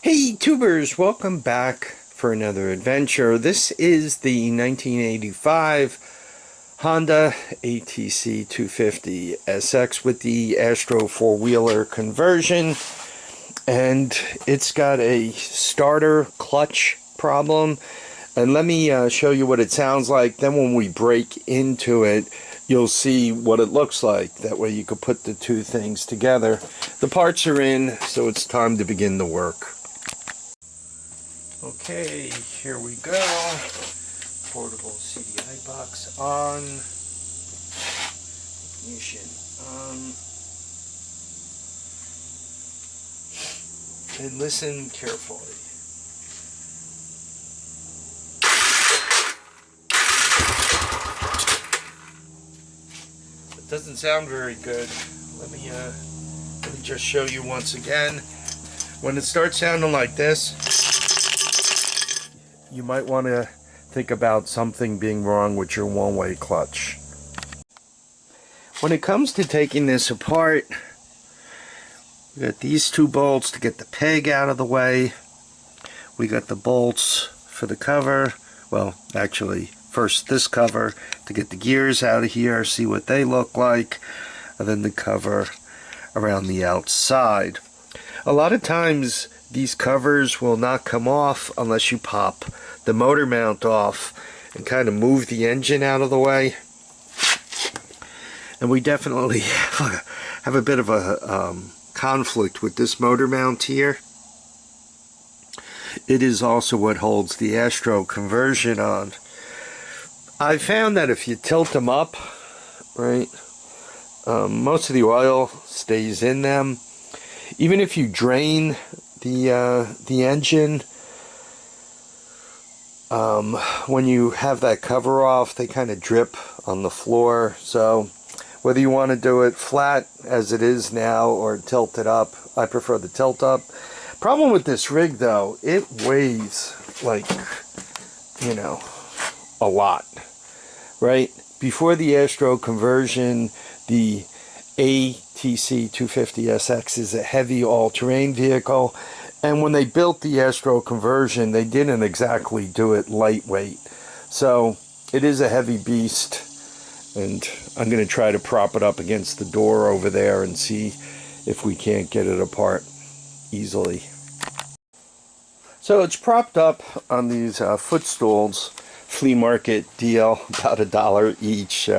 Hey tubers, welcome back for another adventure. This is the 1985 Honda ATC 250 SX with the Astro four-wheeler conversion, and it's got a starter clutch problem. And let me show you what it sounds like. Then when we break into it, you'll see what it looks like. That way you could put the two things together. The parts are in, so it's time to begin the work. Okay, here we go. Portable CDI box on. Ignition on. And listen carefully. It doesn't sound very good. Let me just show you once again. When it starts sounding like this, you might want to think about something being wrong with your one-way clutch. When it comes to taking this apart, we got these two bolts to get the peg out of the way. We got the bolts for the cover. Well, actually, first this cover to get the gears out of here, see what they look like, and then the cover around the outside. A lot of times these covers will not come off unless you pop the motor mount off and kind of move the engine out of the way. And we definitely have a bit of a conflict with this motor mount here. It is also what holds the Astro conversion on. I found that if you tilt them up, right, most of the oil stays in them. Even if you drain the engine, when you have that cover off, they kind of drip on the floor. So whether you want to do it flat as it is now or tilt it up, I prefer the tilt up. Problem with this rig though, it weighs like, you know, a lot, right? Before the Astro conversion, the ATC 250 SX is a heavy all-terrain vehicle, and when they built the Astro conversion, they didn't exactly do it lightweight. So it is a heavy beast, and I'm going to try to prop it up against the door over there and see if we can't get it apart easily. So it's propped up on these footstools, flea market deal, about $1 each.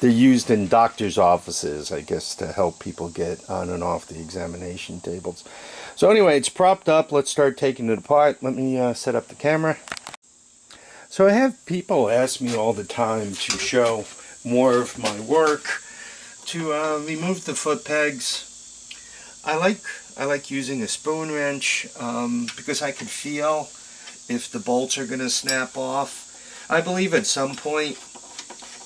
They're used in doctor's offices, I guess, to help people get on and off the examination tables. So anyway, it's propped up. Let's start taking it apart. Let me set up the camera. So I have people ask me all the time to show more of my work, to remove the foot pegs. I like using a spoon wrench because I can feel if the bolts are going to snap off. I believe at some point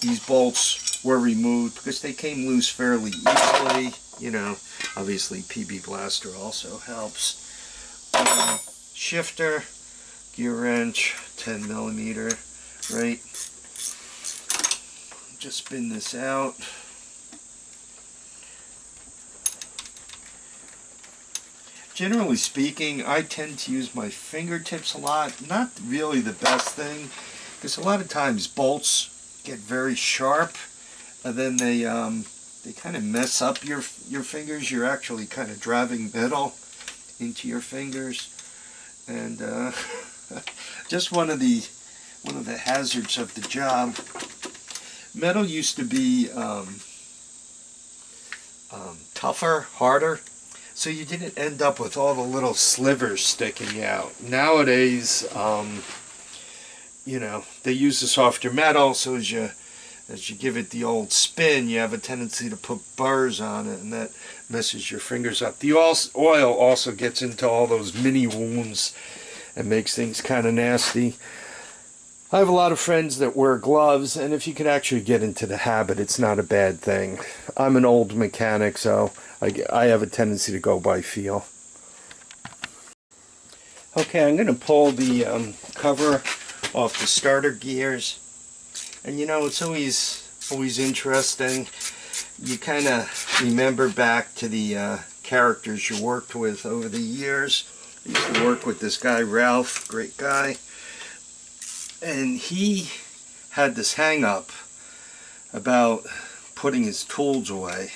these bolts were removed because they came loose fairly easily. You know, obviously PB Blaster also helps. Shifter, gear wrench, 10mm, right? Just spin this out. Generally speaking, I tend to use my fingertips a lot. Not really the best thing, because a lot of times bolts get very sharp, and then they kind of mess up your fingers. You're actually kind of driving metal into your fingers, and just one of the hazards of the job. Metal used to be tougher, harder, so you didn't end up with all the little slivers sticking out. Nowadays, you know, they use the softer metal, so as you give it the old spin, you have a tendency to put burrs on it, and that messes your fingers up. The oil also gets into all those mini wounds and makes things kind of nasty. I have a lot of friends that wear gloves, and if you can actually get into the habit, it's not a bad thing. I'm an old mechanic, so I have a tendency to go by feel. Okay, I'm going to pull the cover off the starter gears. And you know, it's always interesting. You kind of remember back to the characters you worked with over the years. I used to work with this guy, Ralph, great guy. And he had this hang up about putting his tools away.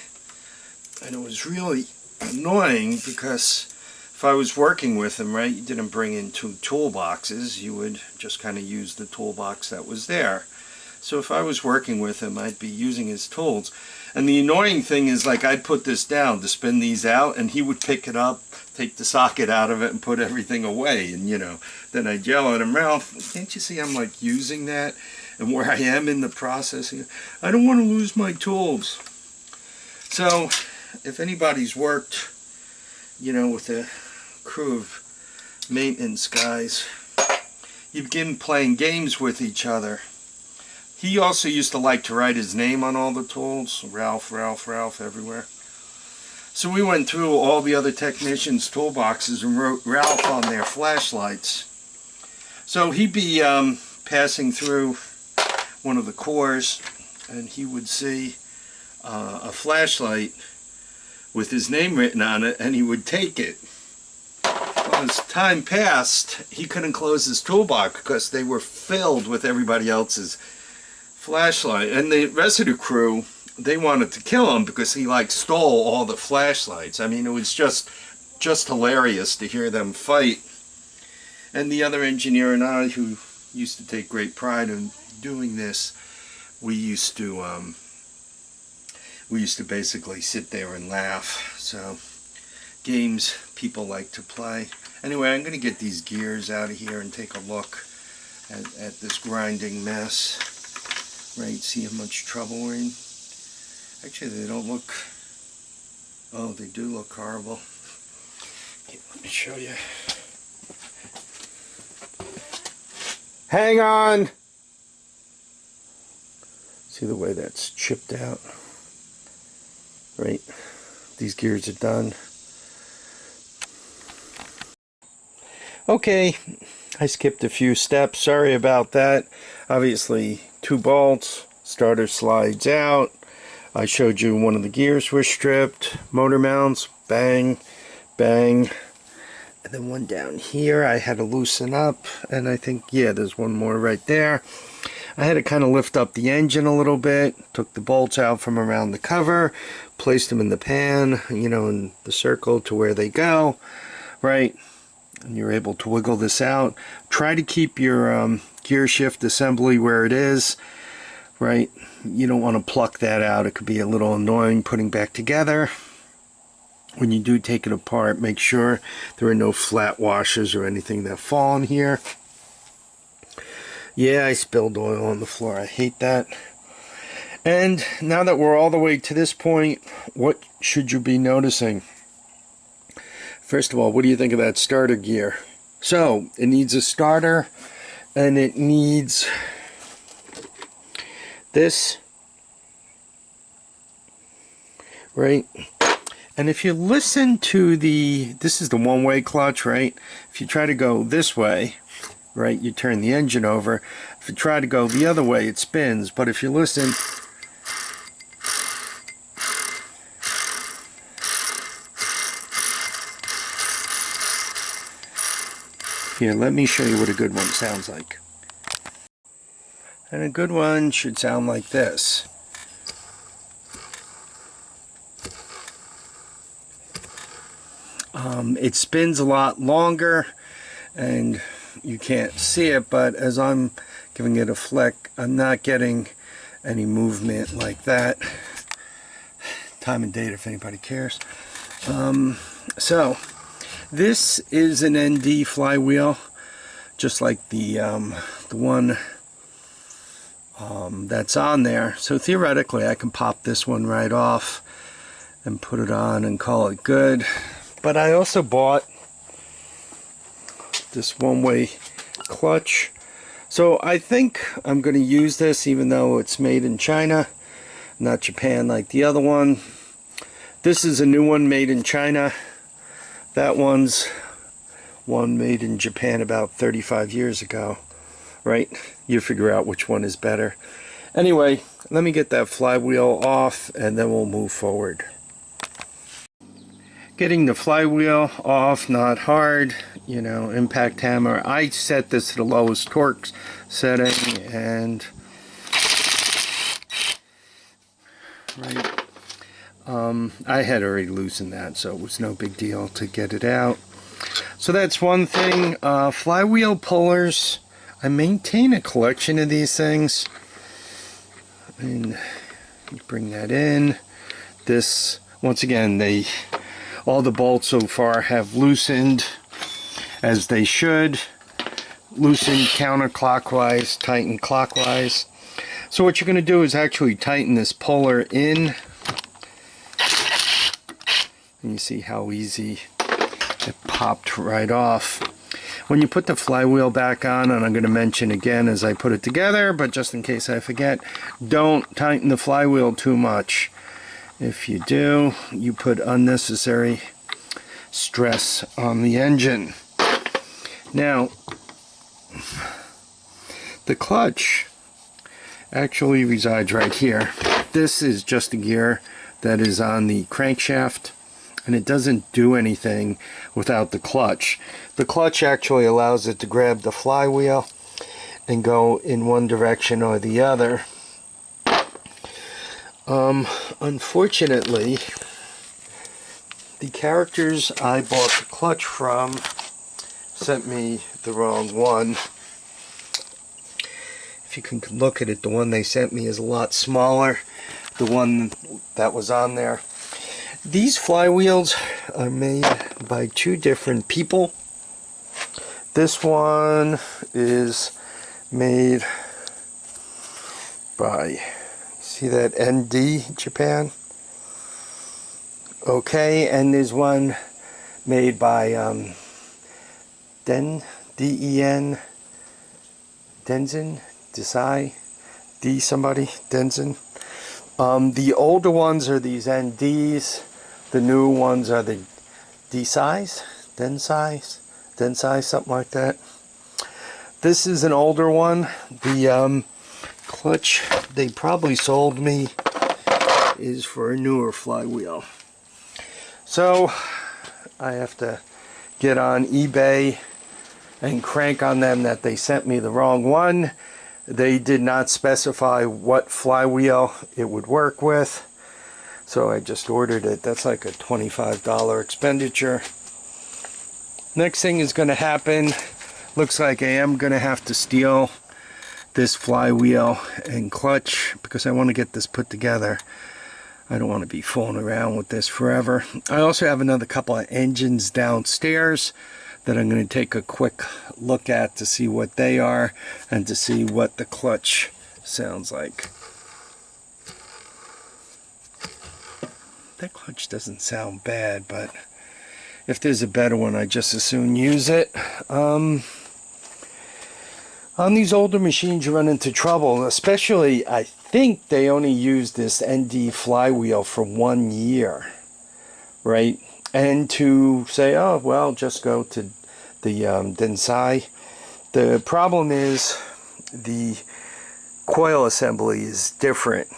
And it was really annoying because if I was working with him, right, you didn't bring in 2 toolboxes, you would just kind of use the toolbox that was there. So if I was working with him, I'd be using his tools. And the annoying thing is, like, I'd put this down to spin these out, and he would pick it up, take the socket out of it, and put everything away. And, you know, then I'd yell at him, Ralph, can't you see I'm, like, using that? And where I am in the process, I don't want to lose my tools. So, if anybody's worked, you know, with a crew of maintenance guys, you begin playing games with each other. He also used to like to write his name on all the tools, Ralph, Ralph, Ralph, everywhere. So we went through all the other technicians' toolboxes and wrote Ralph on their flashlights. So he'd be passing through one of the cores, and he would see a flashlight with his name written on it, and he would take it. Well, as time passed, he couldn't close his toolbox because they were filled with everybody else's flashlight. And the rest of the crew, they wanted to kill him because he, like, stole all the flashlights. I mean, it was just hilarious to hear them fight. And the other engineer and I, who used to take great pride in doing this, we used to basically sit there and laugh. So, games people like to play. Anyway, I'm going to get these gears out of here and take a look at this grinding mess. Right, see how much trouble we're in. Actually, they don't look, oh, they do look horrible. Okay, let me show you. Hang on! See the way that's chipped out? Right, these gears are done. Okay, I skipped a few steps, sorry about that. Obviously, 2 bolts, starter slides out. I showed you one of the gears were stripped, motor mounts, bang, bang. And then one down here I had to loosen up, and I think, yeah, there's one more right there. I had to kind of lift up the engine a little bit, took the bolts out from around the cover, placed them in the pan, you know, in the circle to where they go, right? And you're able to wiggle this out. Try to keep your gear shift assembly where it is, right? You don't want to pluck that out. It could be a little annoying putting back together. When you do take it apart, make sure there are no flat washers or anything that fall in here. Yeah, I spilled oil on the floor. I hate that. And now that we're all the way to this point, what should you be noticing? First of all, what do you think of that starter gear? So, it needs a starter, and it needs this, right? And if you listen to this is the one-way clutch, right? If you try to go this way, right, you turn the engine over. If you try to go the other way, it spins. But if you listen, here, let me show you what a good one sounds like. And a good one should sound like this. It spins a lot longer, and you can't see it, but as I'm giving it a flick, I'm not getting any movement like that. Time and date if anybody cares. So this is an ND flywheel, just like the one that's on there. So theoretically I can pop this one right off and put it on and call it good. But I also bought this one-way clutch. So I think I'm going to use this, even though it's made in China, not Japan like the other one. This is a new one made in China. That one's one made in Japan about 35 years ago, right? You figure out which one is better. Anyway, let me get that flywheel off and then we'll move forward. Getting the flywheel off, not hard. you know, impact hammer. I set this to the lowest torque setting, and right, I had already loosened that, so it was no big deal to get it out. So that's one thing. Flywheel pullers. I maintain a collection of these things. And you bring that in. This, once again, all the bolts so far have loosened as they should. Loosened counterclockwise, tighten clockwise. So what you're going to do is actually tighten this puller in. And you see how easy it popped right off. When you put the flywheel back on, and I'm going to mention again as I put it together, but just in case I forget, don't tighten the flywheel too much. If you do, you put unnecessary stress on the engine. Now, the clutch actually resides right here. This is just a gear that is on the crankshaft, and it doesn't do anything without the clutch. The clutch actually allows it to grab the flywheel and go in one direction or the other. Unfortunately, the characters I bought the clutch from sent me the wrong one. If you can look at it, the one they sent me is a lot smaller. The one that was on there. These flywheels are made by two different people. This one is made by, see that, ND Japan? Okay, and there's one made by D-E-N, Denzin, Desai, D somebody, Denzin. The older ones are these NDs. The new ones are the D-size, Densai, something like that. This is an older one. The clutch they probably sold me is for a newer flywheel. So I have to get on eBay and crank on them that they sent me the wrong one. They did not specify what flywheel it would work with. So I just ordered it. That's like a $25 expenditure. Next thing is going to happen. Looks like I am going to have to steal this flywheel and clutch because I want to get this put together. I don't want to be fooling around with this forever. I also have another couple of engines downstairs that I'm going to take a quick look at to see what they are and to see what the clutch sounds like. That clutch doesn't sound bad, but if there's a better one, I just as soon use it. On these older machines, you run into trouble, especially, I think they only use this ND flywheel for 1 year, right? And to say, oh, well, just go to the Densai. The problem is the coil assembly is different.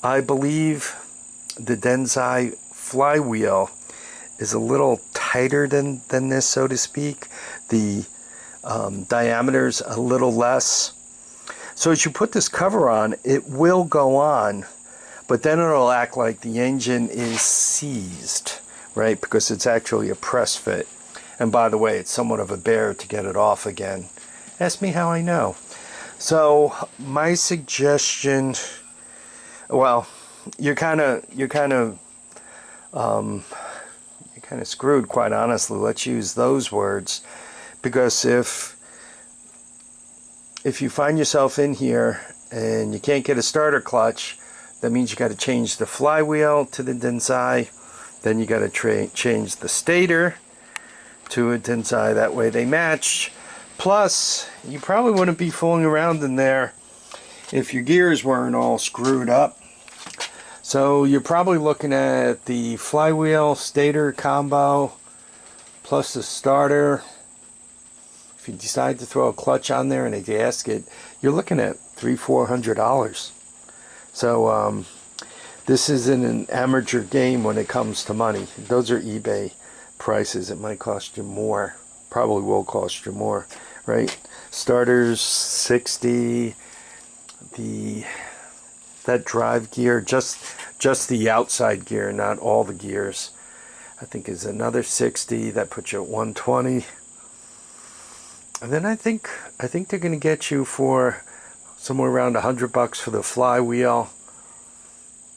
I believe the Densai flywheel is a little tighter than this, so to speak. The diameter's a little less. So as you put this cover on, it will go on, but then it'll act like the engine is seized, right? Because it's actually a press fit. And by the way, it's somewhat of a bear to get it off again. Ask me how I know. So my suggestion, well, you're kind of screwed, quite honestly. Let's use those words, because if you find yourself in here and you can't get a starter clutch, that means you got to change the flywheel to the Densai. Then you got to change the stator to a Densai. That way they match. Plus, you probably wouldn't be fooling around in there if your gears weren't all screwed up. So you're probably looking at the flywheel stator combo plus the starter. If you decide to throw a clutch on there and a gasket, you're looking at $300–400. So this isn't an amateur game when it comes to money. Those are eBay prices. It might cost you more probably will cost you more, right? Starters 60. That drive gear, just the outside gear, not all the gears, I think is another 60. That puts you at 120. And then I think they're going to get you for somewhere around $100 for the flywheel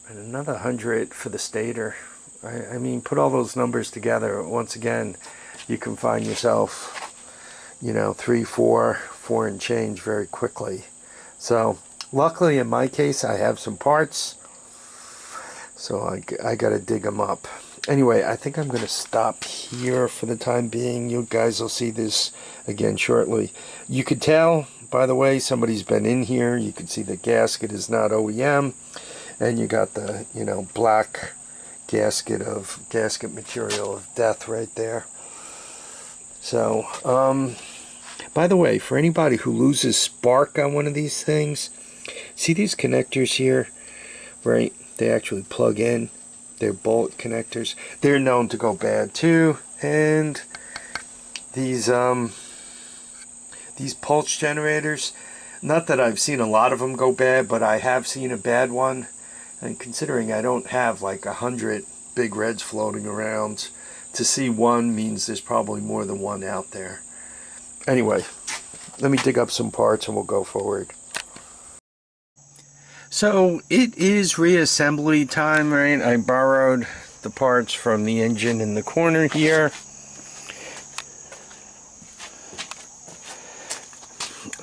and another 100 for the stator. I mean, put all those numbers together. Once again, you can find yourself, you know, 3, 4 and change very quickly. So luckily in my case I have some parts, so I gotta dig them up. Anyway, I think I'm gonna stop here for the time being. You guys will see this again shortly. You could tell, by the way, somebody's been in here. You can see the gasket is not OEM, and you got the, you know, black gasket material of death right there. So by the way, for anybody who loses spark on one of these things, see these connectors here, right? They actually plug in. They're bolt connectors. They're known to go bad too. And these pulse generators, not that I've seen a lot of them go bad, but I have seen a bad one. And considering I don't have like 100 big reds floating around, to see one means there's probably more than one out there. Anyway, let me dig up some parts and we'll go forward. So it is reassembly time, right? I borrowed the parts from the engine in the corner here.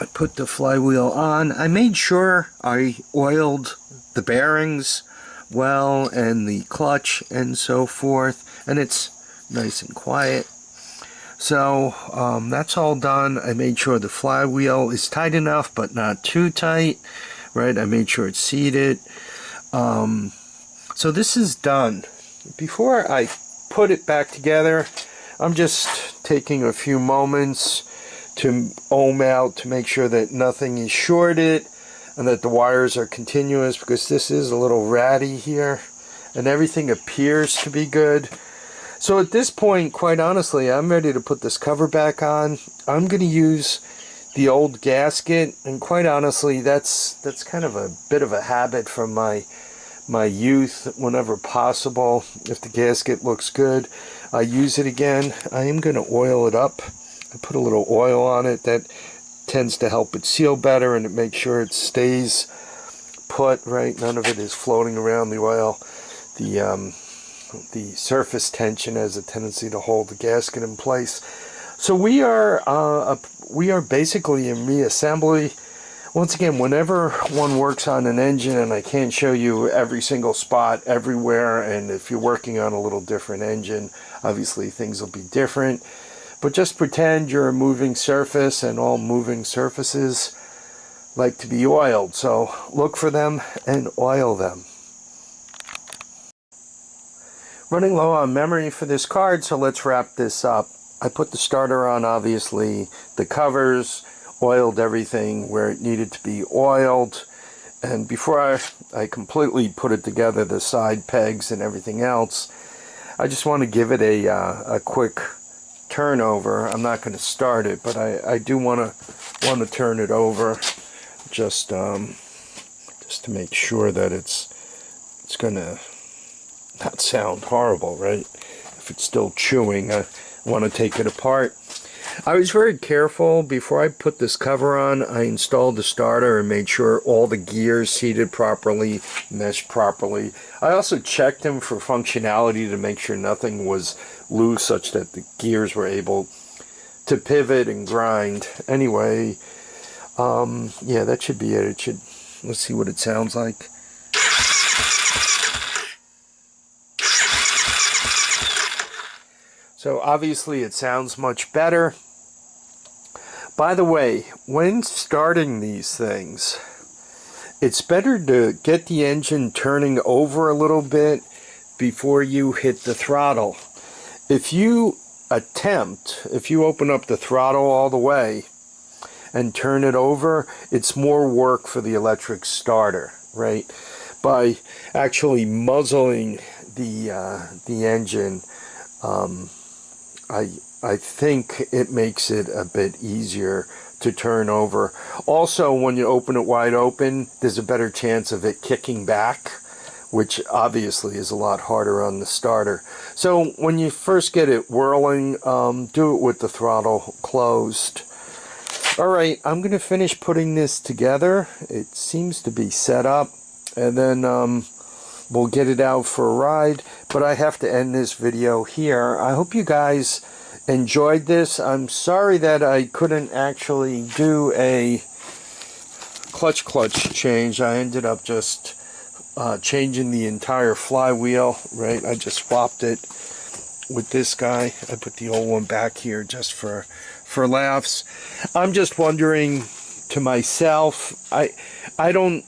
I put the flywheel on. I made sure I oiled the bearings well and the clutch and so forth, and it's nice and quiet. So that's all done. I made sure the flywheel is tight enough but not too tight, right? I made sure it's seated. So this is done. Before I put it back together, I'm just taking a few moments to ohm out to make sure that nothing is shorted and that the wires are continuous, because this is a little ratty here and everything appears to be good. So at this point, quite honestly, I'm ready to put this cover back on. I'm going to use the old gasket, and quite honestly, that's kind of a bit of a habit from my youth. Whenever possible, if the gasket looks good, I use it again. I am going to oil it up. I put a little oil on it. That tends to help it seal better, and it makes sure it stays put, right? None of it is floating around. The oil, the surface tension has a tendency to hold the gasket in place. So we are basically in reassembly. Once again, whenever one works on an engine, and I can't show you every single spot everywhere, and if you're working on a little different engine, obviously things will be different. But just pretend you're a moving surface, and all moving surfaces like to be oiled. So look for them and oil them. Running low on memory for this card, so let's wrap this up. I put the starter on, obviously, the covers, oiled everything where it needed to be oiled, and before I completely put it together, the side pegs and everything else, I just want to give it a quick turnover. I'm not going to start it, but I do want to turn it over just to make sure that it's going to not sound horrible, right? If it's still chewing, I want to take it apart. I was very careful before I put this cover on. I installed the starter and made sure all the gears seated properly, meshed properly. I also checked them for functionality to make sure nothing was loose, such that the gears were able to pivot and grind. Anyway, yeah, that should be it. Let's see what it sounds like. So obviously it sounds much better. By the way, when starting these things, it's better to get the engine turning over a little bit before you hit the throttle. If you open up the throttle all the way and turn it over, it's more work for the electric starter, right? By actually muzzling the engine, I think it makes it a bit easier to turn over. Also, when you open it wide open, there's a better chance of it kicking back, which obviously is a lot harder on the starter. So when you first get it whirling, do it with the throttle closed. Alright, I'm going to finish putting this together. It seems to be set up, and then we'll get it out for a ride. But I have to end this video here. I hope you guys enjoyed this. I'm sorry that I couldn't actually do a clutch change. I ended up just changing the entire flywheel, right? I just swapped it with this guy. I put the old one back here just for laughs. I'm just wondering to myself, I don't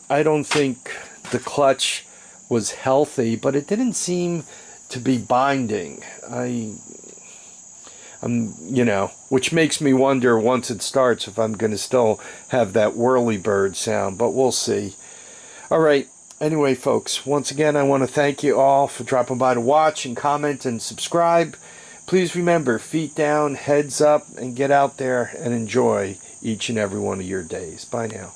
think the clutch was healthy, but it didn't seem to be binding. You know, which makes me wonder once it starts if I'm going to still have that whirly bird sound, but we'll see. Alright, anyway folks, once again I want to thank you all for dropping by to watch and comment and subscribe. Please remember, feet down, heads up, and get out there and enjoy each and every one of your days. Bye now.